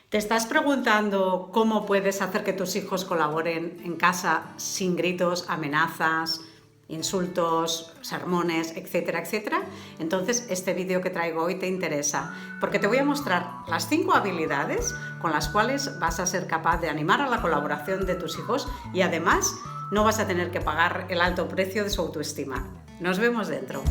¿Te estás preguntando cómo puedes hacer que tus hijos colaboren en casa sin gritos, amenazas, insultos, sermones, etcétera, etcétera? Entonces este vídeo que traigo hoy te interesa, porque te voy a mostrar las 5 habilidades con las cuales vas a ser capaz de animar a la colaboración de tus hijos y además no vas a tener que pagar el alto precio de su autoestima. Nos vemos dentro.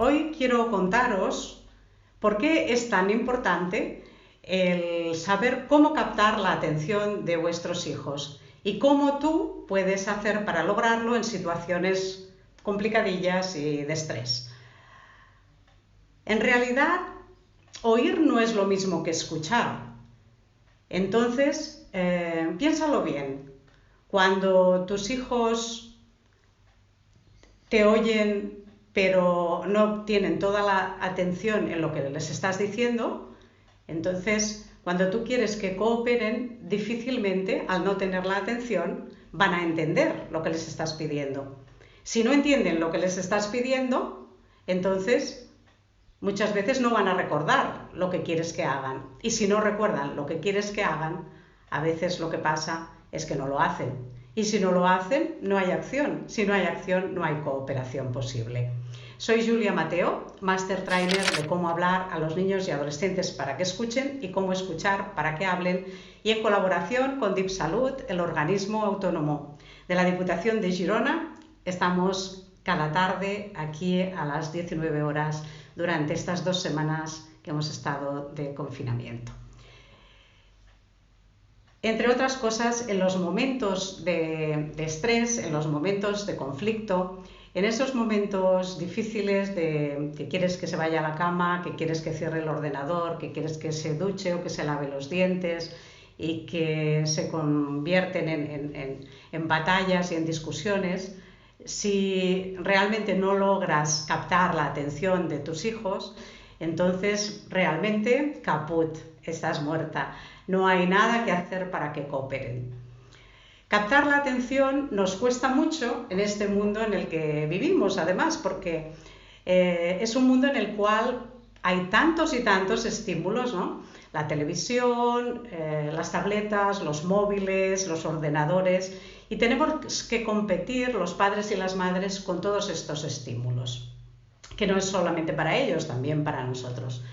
Hoy quiero contaros por qué es tan importante el saber cómo captar la atención de vuestros hijos y cómo tú puedes hacer para lograrlo en situaciones complicadillas y de estrés. En realidad, oír no es lo mismo que escuchar. Entonces, piénsalo bien. Cuando tus hijos te oyen pero no tienen toda la atención en lo que les estás diciendo, entonces cuando tú quieres que cooperen, difícilmente, al no tener la atención, van a entender lo que les estás pidiendo. Si no entienden lo que les estás pidiendo, entonces muchas veces no van a recordar lo que quieres que hagan. Y si no recuerdan lo que quieres que hagan, a veces lo que pasa es que no lo hacen. Y si no lo hacen, no hay acción. Si no hay acción, no hay cooperación posible. Soy Julia Mateo, Master Trainer de cómo hablar a los niños y adolescentes para que escuchen y cómo escuchar para que hablen, y en colaboración con DipSalut, el organismo autónomo de la Diputación de Girona. Estamos cada tarde aquí a las 19 horas durante estas 2 semanas que hemos estado de confinamiento. Entre otras cosas, en los momentos de estrés, en los momentos de conflicto, en esos momentos difíciles de que quieres que se vaya a la cama, que quieres que cierre el ordenador, que quieres que se duche o que se lave los dientes y que se convierten en batallas y en discusiones, si realmente no logras captar la atención de tus hijos, entonces realmente caput, estás muerta. No hay nada que hacer para que cooperen. Captar la atención nos cuesta mucho en este mundo en el que vivimos, además, porque es un mundo en el cual hay tantos y tantos estímulos, ¿no? La televisión, las tabletas, los móviles, los ordenadores, y tenemos que competir los padres y las madres con todos estos estímulos, que no es solamente para ellos, también para nosotros.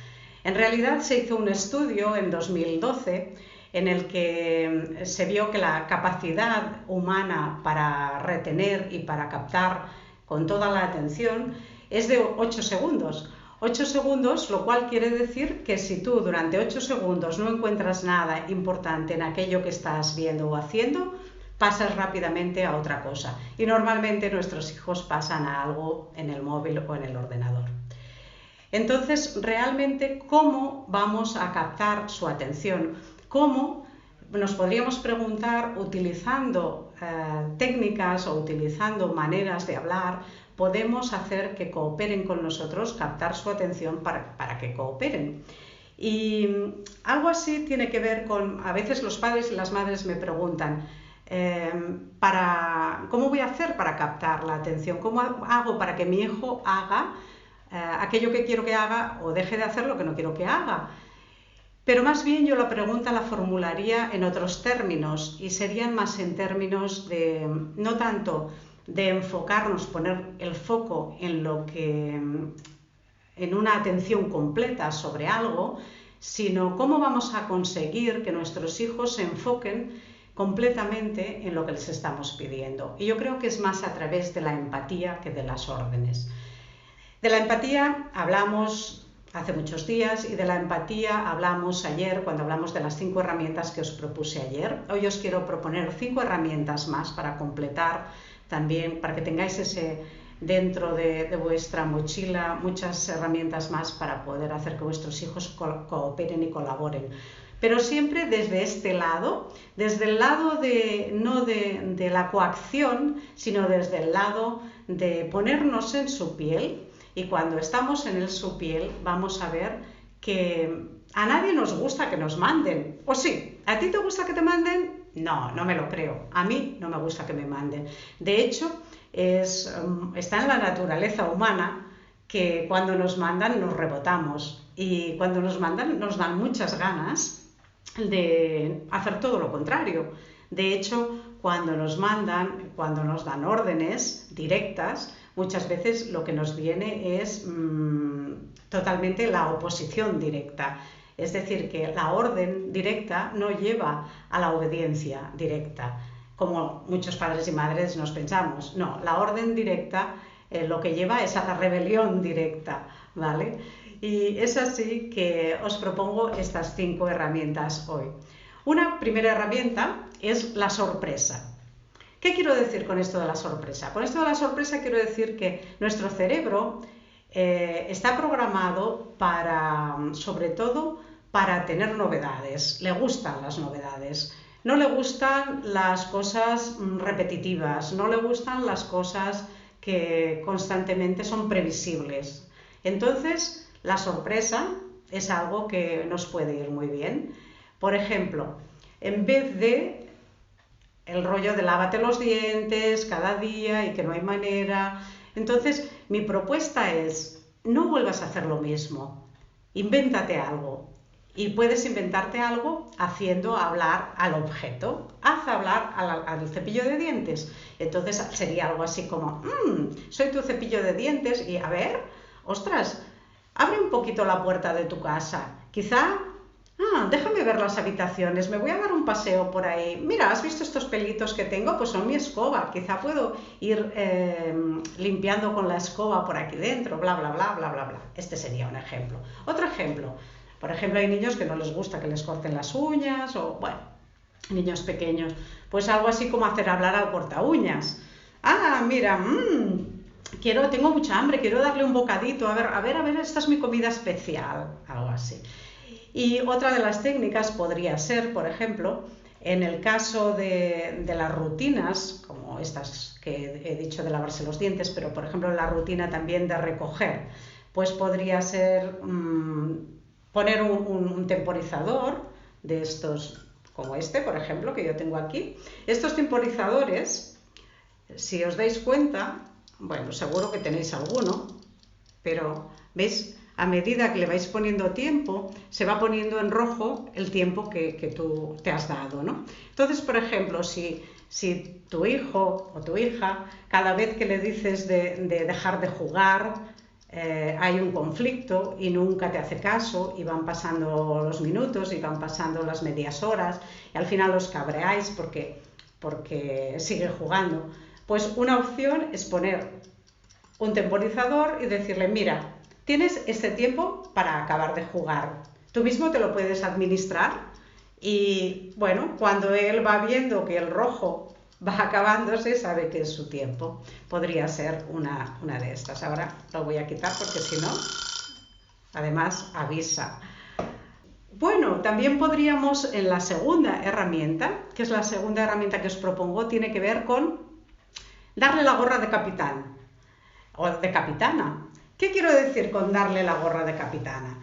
En realidad se hizo un estudio en 2012 en el que se vio que la capacidad humana para retener y para captar con toda la atención es de 8 segundos. 8 segundos, lo cual quiere decir que si tú durante 8 segundos no encuentras nada importante en aquello que estás viendo o haciendo, pasas rápidamente a otra cosa. Y normalmente nuestros hijos pasan a algo en el móvil o en el ordenador. Entonces, realmente, ¿cómo vamos a captar su atención? ¿Cómo? Nos podríamos preguntar, utilizando técnicas o utilizando maneras de hablar, podemos hacer que cooperen con nosotros, captar su atención para que cooperen. Y algo así tiene que ver con, a veces los padres y las madres me preguntan, ¿cómo voy a hacer para captar la atención? ¿Cómo hago para que mi hijo haga aquello que quiero que haga o deje de hacer lo que no quiero que haga? Pero más bien yo la pregunta la formularía en otros términos, y serían más en términos de, no tanto de enfocarnos, poner el foco en una atención completa sobre algo, sino cómo vamos a conseguir que nuestros hijos se enfoquen completamente en lo que les estamos pidiendo. Y yo creo que es más a través de la empatía que de las órdenes. De la empatía hablamos hace muchos días, y de la empatía hablamos ayer cuando hablamos de las 5 herramientas que os propuse ayer. Hoy os quiero proponer 5 herramientas más para completar también, para que tengáis dentro de vuestra mochila muchas herramientas más para poder hacer que vuestros hijos cooperen y colaboren. pero siempre desde este lado, desde el lado no de la coacción, sino desde el lado de ponernos en su piel, y cuando estamos en su piel vamos a ver que a nadie nos gusta que nos manden. ¿O sí? ¿A ti te gusta que te manden? No, no me lo creo. A mí no me gusta que me manden. De hecho, está en la naturaleza humana que cuando nos mandan nos rebotamos, y cuando nos mandan nos dan muchas ganas de hacer todo lo contrario. De hecho, cuando nos dan órdenes directas, muchas veces lo que nos viene es totalmente la oposición directa. Es decir, que la orden directa no lleva a la obediencia directa, como muchos padres y madres nos pensamos. No, la orden directa lo que lleva es a la rebelión directa, ¿vale? Y es así que os propongo estas 5 herramientas hoy. Una primera herramienta es la sorpresa. ¿Qué quiero decir con esto de la sorpresa? Con esto de la sorpresa quiero decir que nuestro cerebro está programado sobre todo para tener novedades. Le gustan las novedades. No le gustan las cosas repetitivas, no le gustan las cosas que constantemente son previsibles. Entonces, la sorpresa es algo que nos puede ir muy bien. Por ejemplo, en vez de el rollo de lávate los dientes cada día y que no hay manera, entonces mi propuesta es: no vuelvas a hacer lo mismo, invéntate algo. Y puedes inventarte algo haciendo hablar al objeto. Haz hablar al cepillo de dientes. Entonces sería algo así como: soy tu cepillo de dientes y a ver, ostras, abre un poquito la puerta de tu casa. Quizá, déjame ver las habitaciones, me voy a dar un paseo por ahí. Mira, ¿has visto estos pelitos que tengo? Pues son mi escoba. Quizá puedo ir limpiando con la escoba por aquí dentro, bla, bla, bla, bla, bla, bla. Este sería un ejemplo. Otro ejemplo. Por ejemplo, hay niños que no les gusta que les corten las uñas, o, bueno, niños pequeños. Pues algo así como hacer hablar al corta uñas. Mira, tengo mucha hambre, quiero darle un bocadito, a ver, esta es mi comida especial, algo así. Y otra de las técnicas podría ser, por ejemplo, en el caso de las rutinas, como estas que he dicho de lavarse los dientes, pero por ejemplo la rutina también de recoger, pues podría ser poner un temporizador de estos, como este, por ejemplo, que yo tengo aquí. Estos temporizadores, si os dais cuenta, bueno, seguro que tenéis alguno, pero ¿veis? A medida que le vais poniendo tiempo, se va poniendo en rojo el tiempo que tú te has dado, ¿no? Entonces, por ejemplo, si tu hijo o tu hija, cada vez que le dices de dejar de jugar, hay un conflicto y nunca te hace caso, y van pasando los minutos y van pasando las medias horas, y al final os cabreáis porque sigue jugando, pues una opción es poner un temporizador y decirle: mira, tienes este tiempo para acabar de jugar. Tú mismo te lo puedes administrar y, bueno, cuando él va viendo que el rojo va acabándose, sabe que es su tiempo. Podría ser una de estas. Ahora lo voy a quitar porque si no, además avisa. Bueno, también podríamos, en la segunda herramienta, que es la segunda herramienta que os propongo, tiene que ver con darle la gorra de capitán o de capitana. ¿Qué quiero decir con darle la gorra de capitana?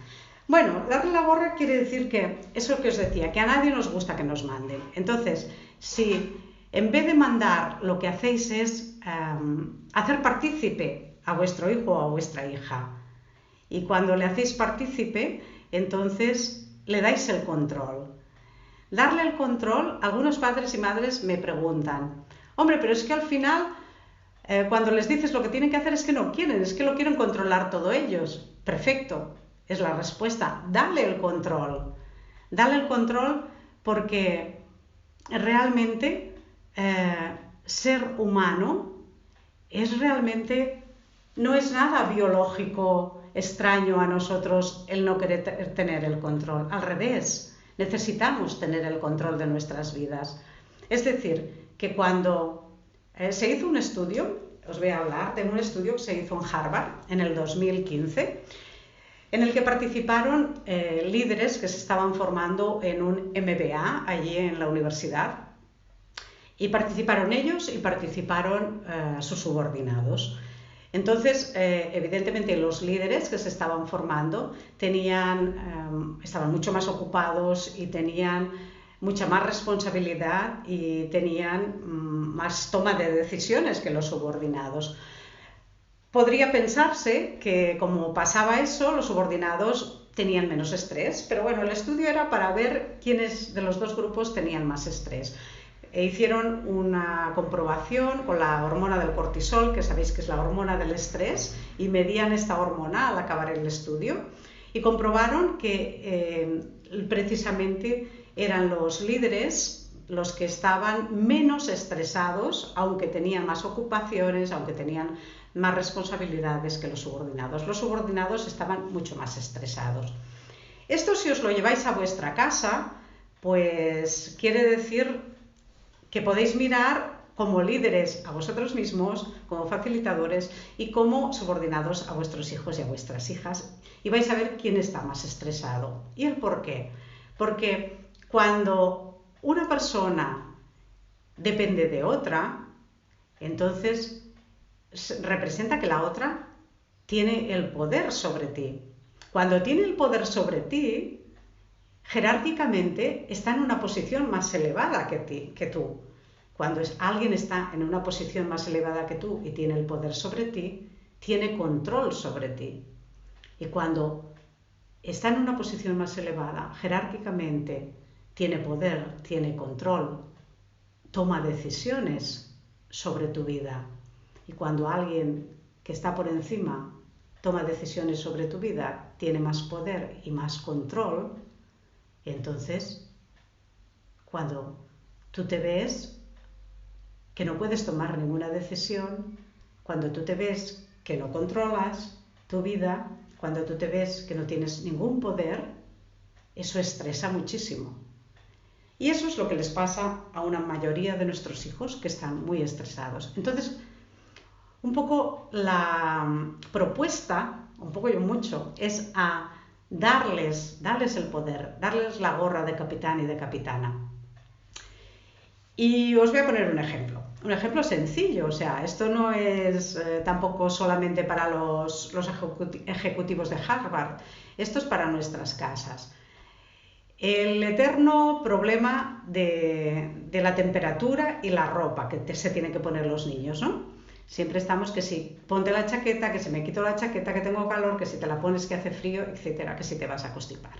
Bueno, darle la gorra quiere decir que, eso que os decía, que a nadie nos gusta que nos manden. Entonces, si en vez de mandar, lo que hacéis es hacer partícipe a vuestro hijo o a vuestra hija, y cuando le hacéis partícipe, entonces le dais el control. Darle el control, algunos padres y madres me preguntan: hombre, pero es que al final, cuando les dices lo que tienen que hacer, es que no quieren, es que lo quieren controlar todo ellos. Perfecto, es la respuesta. Dale el control. Dale el control porque realmente ser humano es realmente, no es nada biológico extraño a nosotros el no querer tener el control. Al revés, necesitamos tener el control de nuestras vidas. Es decir, que cuando se hizo un estudio, os voy a hablar de un estudio que se hizo en Harvard en el 2015. en el que participaron líderes que se estaban formando en un MBA allí en la universidad. Y participaron ellos y participaron sus subordinados. Entonces, evidentemente, los líderes que se estaban formando estaban mucho más ocupados y tenían mucha más responsabilidad y tenían más toma de decisiones que los subordinados. Podría pensarse que, como pasaba eso, los subordinados tenían menos estrés, pero bueno, el estudio era para ver quiénes de los dos grupos tenían más estrés. Hicieron una comprobación con la hormona del cortisol, que sabéis que es la hormona del estrés, y medían esta hormona al acabar el estudio y comprobaron que precisamente eran los líderes los que estaban menos estresados, aunque tenían más ocupaciones, aunque tenían más responsabilidades que los subordinados. Los subordinados estaban mucho más estresados. Esto, si os lo lleváis a vuestra casa, pues quiere decir que podéis mirar como líderes a vosotros mismos, como facilitadores y como subordinados a vuestros hijos y a vuestras hijas, y vais a ver quién está más estresado. ¿Y el por qué? Porque cuando una persona depende de otra, entonces representa que la otra tiene el poder sobre ti. Cuando tiene el poder sobre ti, jerárquicamente está en una posición más elevada que tú. Cuando alguien está en una posición más elevada que tú y tiene el poder sobre ti, tiene control sobre ti. Y cuando está en una posición más elevada, jerárquicamente, tiene poder, tiene control, toma decisiones sobre tu vida. Y cuando alguien que está por encima toma decisiones sobre tu vida, tiene más poder y más control, entonces, cuando tú te ves que no puedes tomar ninguna decisión, cuando tú te ves que no controlas tu vida, cuando tú te ves que no tienes ningún poder, eso estresa muchísimo. Y eso es lo que les pasa a una mayoría de nuestros hijos que están muy estresados. Entonces, un poco la propuesta, un poco y mucho, es a darles el poder, darles la gorra de capitán y de capitana. Y os voy a poner un ejemplo sencillo, o sea, esto no es tampoco solamente para los ejecutivos de Harvard, esto es para nuestras casas. El eterno problema de la temperatura y la ropa que se tienen que poner los niños, ¿no? Siempre estamos que si ponte la chaqueta, que si me quito la chaqueta, que tengo calor, que si te la pones que hace frío, etcétera, que si te vas a constipar.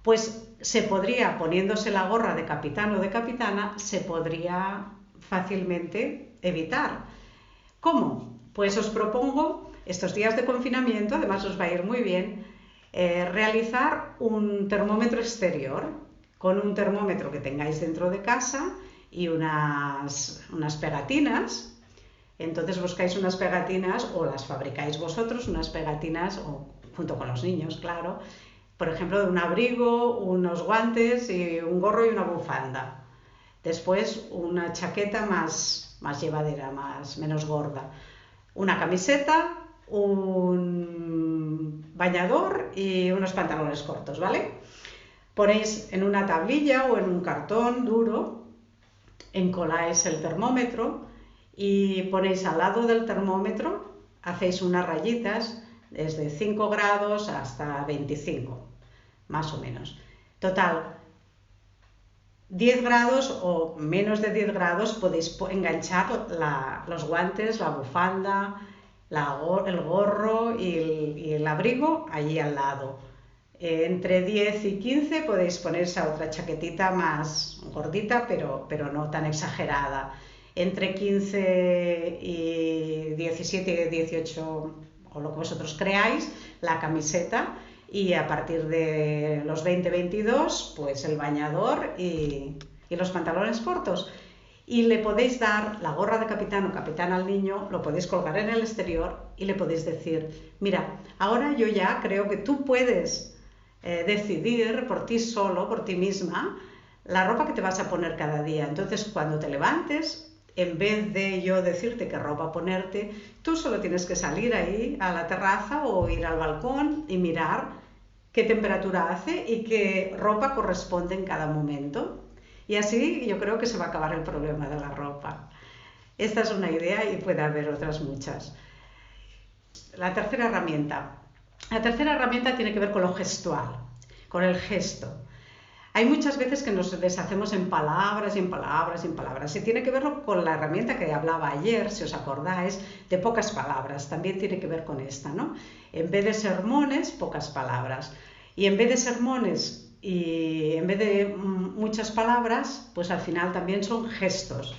Pues se podría, poniéndose la gorra de capitán o de capitana, se podría fácilmente evitar. ¿Cómo? Pues os propongo, estos días de confinamiento, además os va a ir muy bien, realizar un termómetro exterior, con un termómetro que tengáis dentro de casa y unas pegatinas. Entonces buscáis unas pegatinas o las fabricáis vosotros, unas pegatinas, o junto con los niños, claro, por ejemplo, de un abrigo, unos guantes y un gorro y una bufanda. Después una chaqueta más llevadera, menos gorda. Una camiseta, un bañador y unos pantalones cortos, ¿vale? Ponéis en una tablilla o en un cartón duro, encoláis el termómetro y ponéis al lado del termómetro, hacéis unas rayitas desde 5 grados hasta 25, más o menos. Total, 10 grados o menos de 10 grados podéis enganchar los guantes, la bufanda, el gorro y el abrigo allí al lado. Entre 10 y 15 podéis ponerse a otra chaquetita más gordita, pero no tan exagerada. Entre 15 y 17 y 18, o lo que vosotros creáis, la camiseta, y a partir de los 20-22, pues el bañador y los pantalones cortos. Y le podéis dar la gorra de capitán o capitán al niño, lo podéis colgar en el exterior y le podéis decir, mira, ahora yo ya creo que tú puedes decidir por ti solo, por ti misma, la ropa que te vas a poner cada día. Entonces, cuando te levantes, en vez de yo decirte qué ropa ponerte, tú solo tienes que salir ahí a la terraza o ir al balcón y mirar qué temperatura hace y qué ropa corresponde en cada momento. Y así yo creo que se va a acabar el problema de la ropa. Esta es una idea y puede haber otras muchas. La tercera herramienta. La tercera herramienta tiene que ver con lo gestual, con el gesto. Hay muchas veces que nos deshacemos en palabras y en palabras y en palabras. Y tiene que ver con la herramienta que hablaba ayer, si os acordáis, de pocas palabras. También tiene que ver con esta, ¿no? En vez de sermones, pocas palabras. Y en vez de sermones y en vez de muchas palabras, pues al final también son gestos.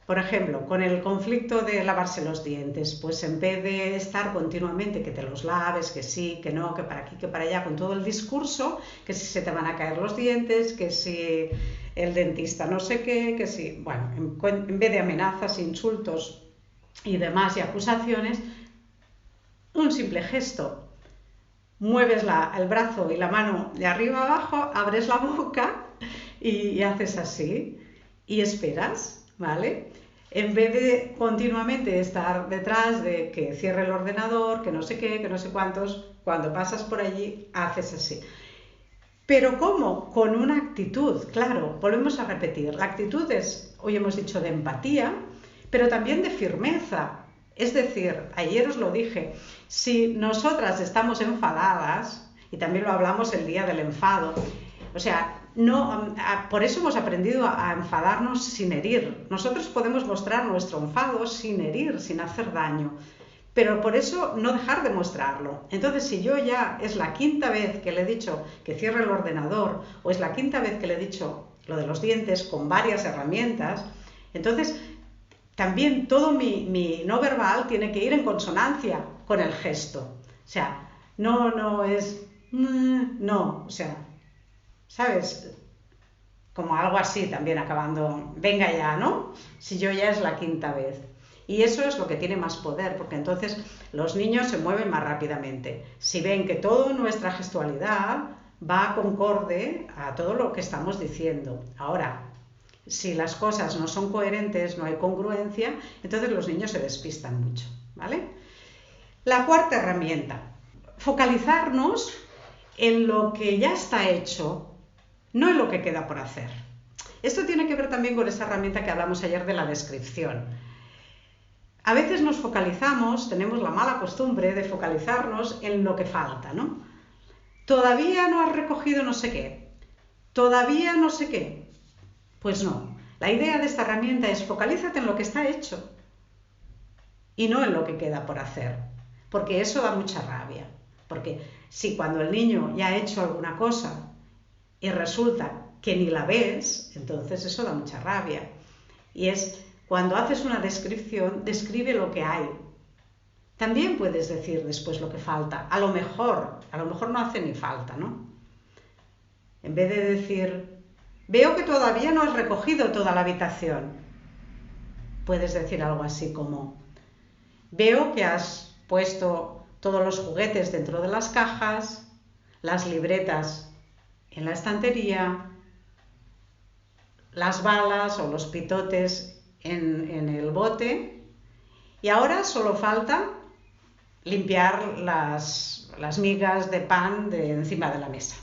Por ejemplo, con el conflicto de lavarse los dientes, pues en vez de estar continuamente que te los laves, que sí, que no, que para aquí, que para allá, con todo el discurso, que si se te van a caer los dientes, que si el dentista no sé qué, que si, bueno, en vez de amenazas, insultos y demás y acusaciones, un simple gesto. Mueves el brazo y la mano de arriba a abajo, abres la boca y haces así y esperas, ¿vale? En vez de continuamente estar detrás de que cierre el ordenador, que no sé qué, que no sé cuántos, cuando pasas por allí haces así. ¿Pero cómo? Con una actitud, claro, volvemos a repetir. La actitud es, hoy hemos dicho, de empatía, pero también de firmeza. Es decir, ayer os lo dije, si nosotras estamos enfadadas, y también lo hablamos el día del enfado, o sea, no, por eso hemos aprendido a enfadarnos sin herir. Nosotros podemos mostrar nuestro enfado sin herir, sin hacer daño, pero por eso no dejar de mostrarlo. Entonces, si yo ya es la quinta vez que le he dicho que cierre el ordenador, o es la quinta vez que le he dicho lo de los dientes con varias herramientas, entonces también todo mi no verbal tiene que ir en consonancia con el gesto. O sea, no es no, o sea, ¿sabes? Como algo así también acabando, venga ya, ¿no? Si yo ya es la quinta vez. Y eso es lo que tiene más poder, porque entonces los niños se mueven más rápidamente. Si ven que toda nuestra gestualidad va concorde a todo lo que estamos diciendo. Ahora, si las cosas no son coherentes, no hay congruencia, entonces los niños se despistan mucho, ¿vale? La cuarta herramienta, focalizarnos en lo que ya está hecho, no en lo que queda por hacer. Esto tiene que ver también con esa herramienta que hablamos ayer de la descripción. A veces nos focalizamos, tenemos la mala costumbre de focalizarnos en lo que falta, ¿no? Todavía no has recogido no sé qué, todavía no sé qué. Pues no, la idea de esta herramienta es focalízate en lo que está hecho y no en lo que queda por hacer, porque eso da mucha rabia. Porque si cuando el niño ya ha hecho alguna cosa y resulta que ni la ves, entonces eso da mucha rabia. Y es cuando haces una descripción, describe lo que hay. También puedes decir después lo que falta. A lo mejor no hace ni falta, ¿no? En vez de decir, veo que todavía no has recogido toda la habitación, puedes decir algo así como, veo que has puesto todos los juguetes dentro de las cajas, las libretas en la estantería, las balas o los pitotes en el bote, y ahora solo falta limpiar las migas de pan de encima de la mesa.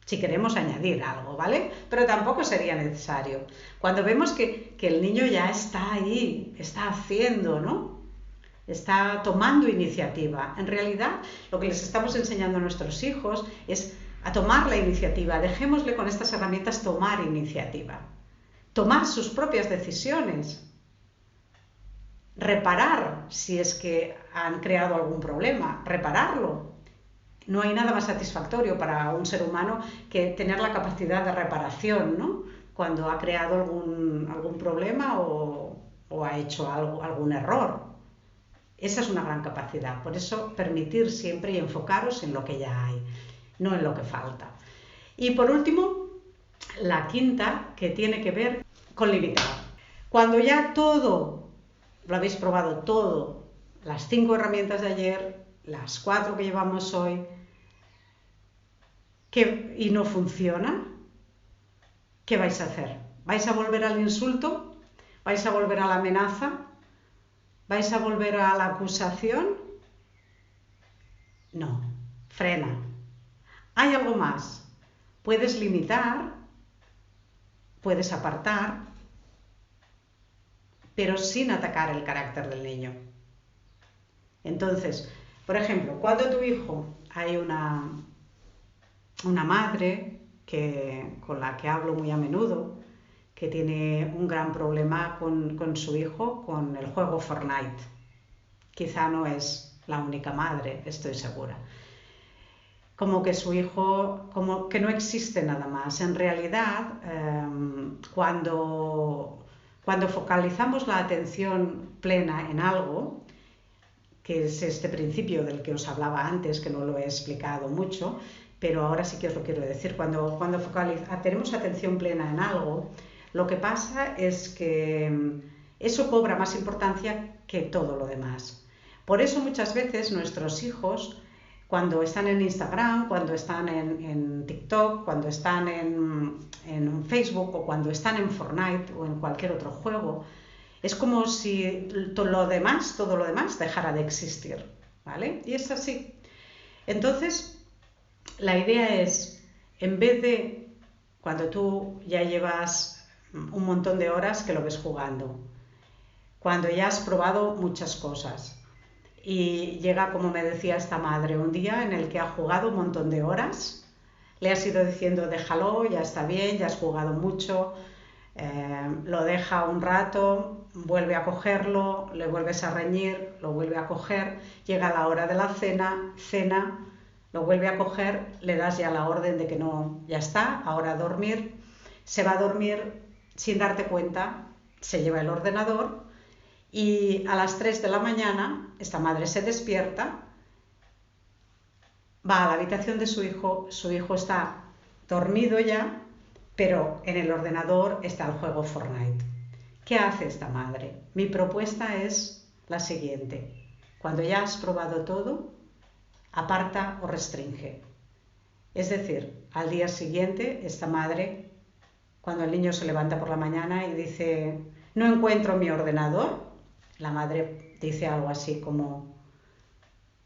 Si queremos añadir algo, ¿vale? Pero tampoco sería necesario. Cuando vemos que el niño ya está ahí, está haciendo, ¿no? Está tomando iniciativa. En realidad, lo que les estamos enseñando a nuestros hijos es a tomar la iniciativa. Dejémosle con estas herramientas tomar iniciativa. Tomar sus propias decisiones. Reparar si es que han creado algún problema. Repararlo. No hay nada más satisfactorio para un ser humano que tener la capacidad de reparación, ¿no? Cuando ha creado algún problema o ha hecho algún error. Esa es una gran capacidad. Por eso, permitir siempre y enfocaros en lo que ya hay, no en lo que falta. Y por último, la quinta, que tiene que ver con limitar. Cuando ya todo, lo habéis probado todo, las 5 herramientas de ayer, las 4 que llevamos hoy, y no funciona, ¿qué vais a hacer? ¿Vais a volver al insulto? ¿Vais a volver a la amenaza? ¿Vais a volver a la acusación? No, frena. Hay algo más. Puedes limitar, puedes apartar, pero sin atacar el carácter del niño. Entonces, por ejemplo, cuando tu hijo hay una madre con la que hablo muy a menudo, que tiene un gran problema con su hijo con el juego Fortnite. Quizá no es la única madre, estoy segura. Como que su hijo, como que no existe nada más. En realidad, cuando focalizamos la atención plena en algo, que es este principio del que os hablaba antes, que no lo he explicado mucho, pero ahora sí que os lo quiero decir. Cuando tenemos atención plena en algo, lo que pasa es que eso cobra más importancia que todo lo demás. Por eso muchas veces nuestros hijos, cuando están en Instagram, cuando están en TikTok, cuando están en Facebook o cuando están en Fortnite o en cualquier otro juego, es como si todo lo demás dejara de existir, ¿vale? Y es así. Entonces, la idea es, en vez de cuando tú ya llevas un montón de horas que lo ves jugando, cuando ya has probado muchas cosas y llega, como me decía esta madre, un día en el que ha jugado un montón de horas, le has ido diciendo déjalo, ya está bien, ya has jugado mucho, lo deja un rato, vuelve a cogerlo, le vuelves a reñir, lo vuelve a coger, llega la hora de la cena, lo vuelve a coger, le das ya la orden de que no, ya está, ahora a dormir, se va a dormir sin darte cuenta, se lleva el ordenador y a las 3 de la mañana esta madre se despierta, va a la habitación de su hijo está dormido ya, pero en el ordenador está el juego Fortnite. ¿Qué hace esta madre? Mi propuesta es la siguiente. Cuando ya has probado todo, aparta o restringe. Es decir, al día siguiente, esta madre, cuando el niño se levanta por la mañana y dice, no encuentro mi ordenador, la madre dice algo así como,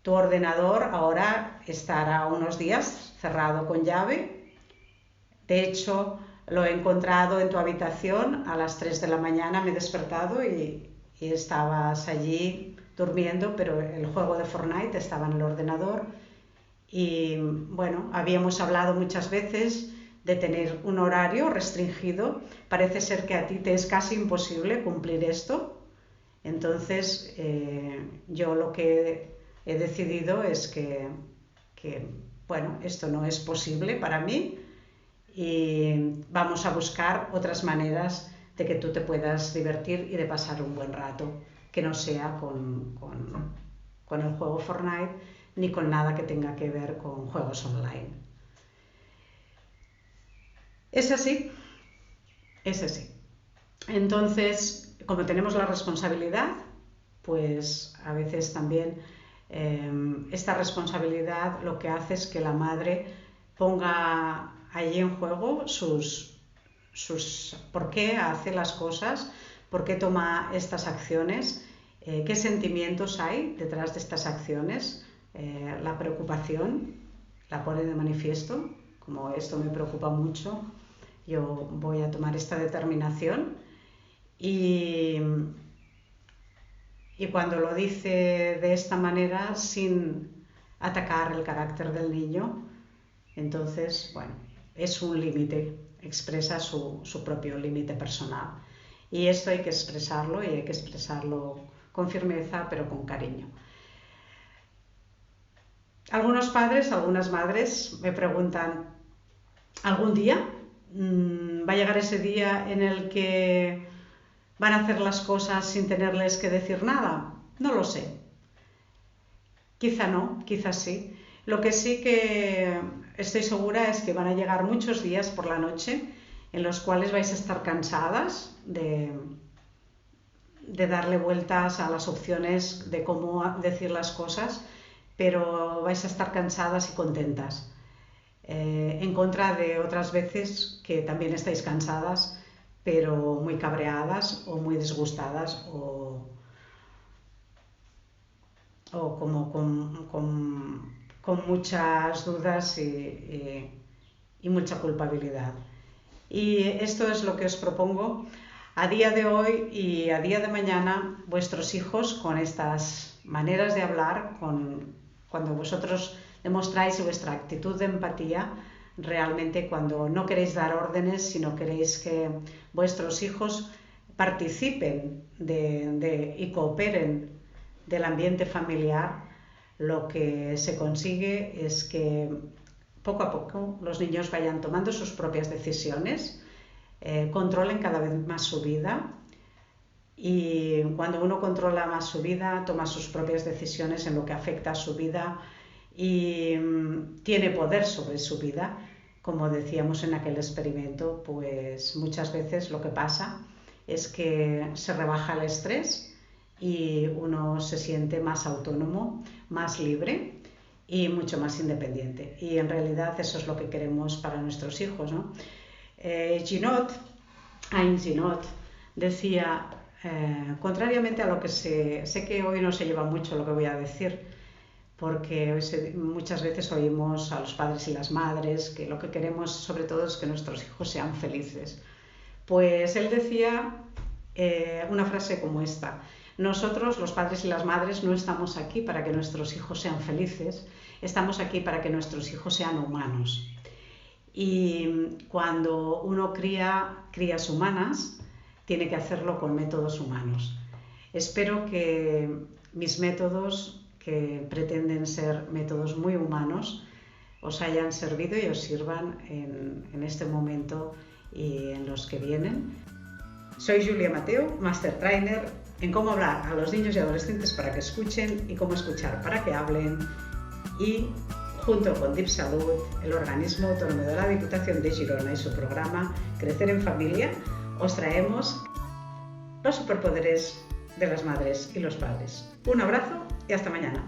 tu ordenador ahora estará unos días cerrado con llave. De hecho, lo he encontrado en tu habitación a las 3 de la mañana, me he despertado y estabas allí durmiendo, pero el juego de Fortnite estaba en el ordenador. Y bueno, habíamos hablado muchas veces de tener un horario restringido. Parece ser que a ti te es casi imposible cumplir esto. Entonces, yo lo que he decidido es que bueno, esto no es posible para mí. Y vamos a buscar otras maneras de que tú te puedas divertir y de pasar un buen rato, que no sea con el juego Fortnite ni con nada que tenga que ver con juegos online. Es así, es así. Entonces, como tenemos la responsabilidad, pues a veces también esta responsabilidad lo que hace es que la madre ponga allí en juego por qué hace las cosas, por qué toma estas acciones, qué sentimientos hay detrás de estas acciones. La preocupación la pone de manifiesto, como esto me preocupa mucho, yo voy a tomar esta determinación y cuando lo dice de esta manera sin atacar el carácter del niño, entonces, bueno, es un límite, expresa su propio límite personal. Y esto hay que expresarlo y hay que expresarlo con firmeza, pero con cariño. Algunos padres, algunas madres me preguntan, ¿algún día va a llegar ese día en el que van a hacer las cosas sin tenerles que decir nada? No lo sé. Quizá no, quizá sí. Lo que sí que estoy segura es que van a llegar muchos días por la noche en los cuales vais a estar cansadas de darle vueltas a las opciones de cómo decir las cosas, pero vais a estar cansadas y contentas. En contra de otras veces que también estáis cansadas, pero muy cabreadas o muy disgustadas o como con muchas dudas y mucha culpabilidad. Y esto es lo que os propongo a día de hoy y a día de mañana. Vuestros hijos, con estas maneras de hablar, cuando vosotros demostráis vuestra actitud de empatía, realmente cuando no queréis dar órdenes, sino queréis que vuestros hijos participen y cooperen del ambiente familiar, lo que se consigue es que poco a poco los niños vayan tomando sus propias decisiones, controlen cada vez más su vida, y cuando uno controla más su vida, toma sus propias decisiones en lo que afecta a su vida y tiene poder sobre su vida, como decíamos en aquel experimento, pues muchas veces lo que pasa es que se rebaja el estrés y uno se siente más autónomo, más libre y mucho más independiente. Y en realidad eso es lo que queremos para nuestros hijos, ¿no? Ayn Ginot decía, contrariamente a lo que sé que hoy no se lleva mucho lo que voy a decir, porque muchas veces oímos a los padres y las madres que lo que queremos sobre todo es que nuestros hijos sean felices. Pues él decía una frase como esta: nosotros, los padres y las madres, no estamos aquí para que nuestros hijos sean felices, estamos aquí para que nuestros hijos sean humanos. Y cuando uno cría crías humanas, tiene que hacerlo con métodos humanos. Espero que mis métodos, que pretenden ser métodos muy humanos, os hayan servido y os sirvan en este momento y en los que vienen. Soy Julia Mateo, Master Trainer en cómo hablar a los niños y adolescentes para que escuchen y cómo escuchar para que hablen, y junto con DipSalud, el organismo autónomo de la Diputación de Girona y su programa Crecer en Familia, os traemos los superpoderes de las madres y los padres. Un abrazo y hasta mañana.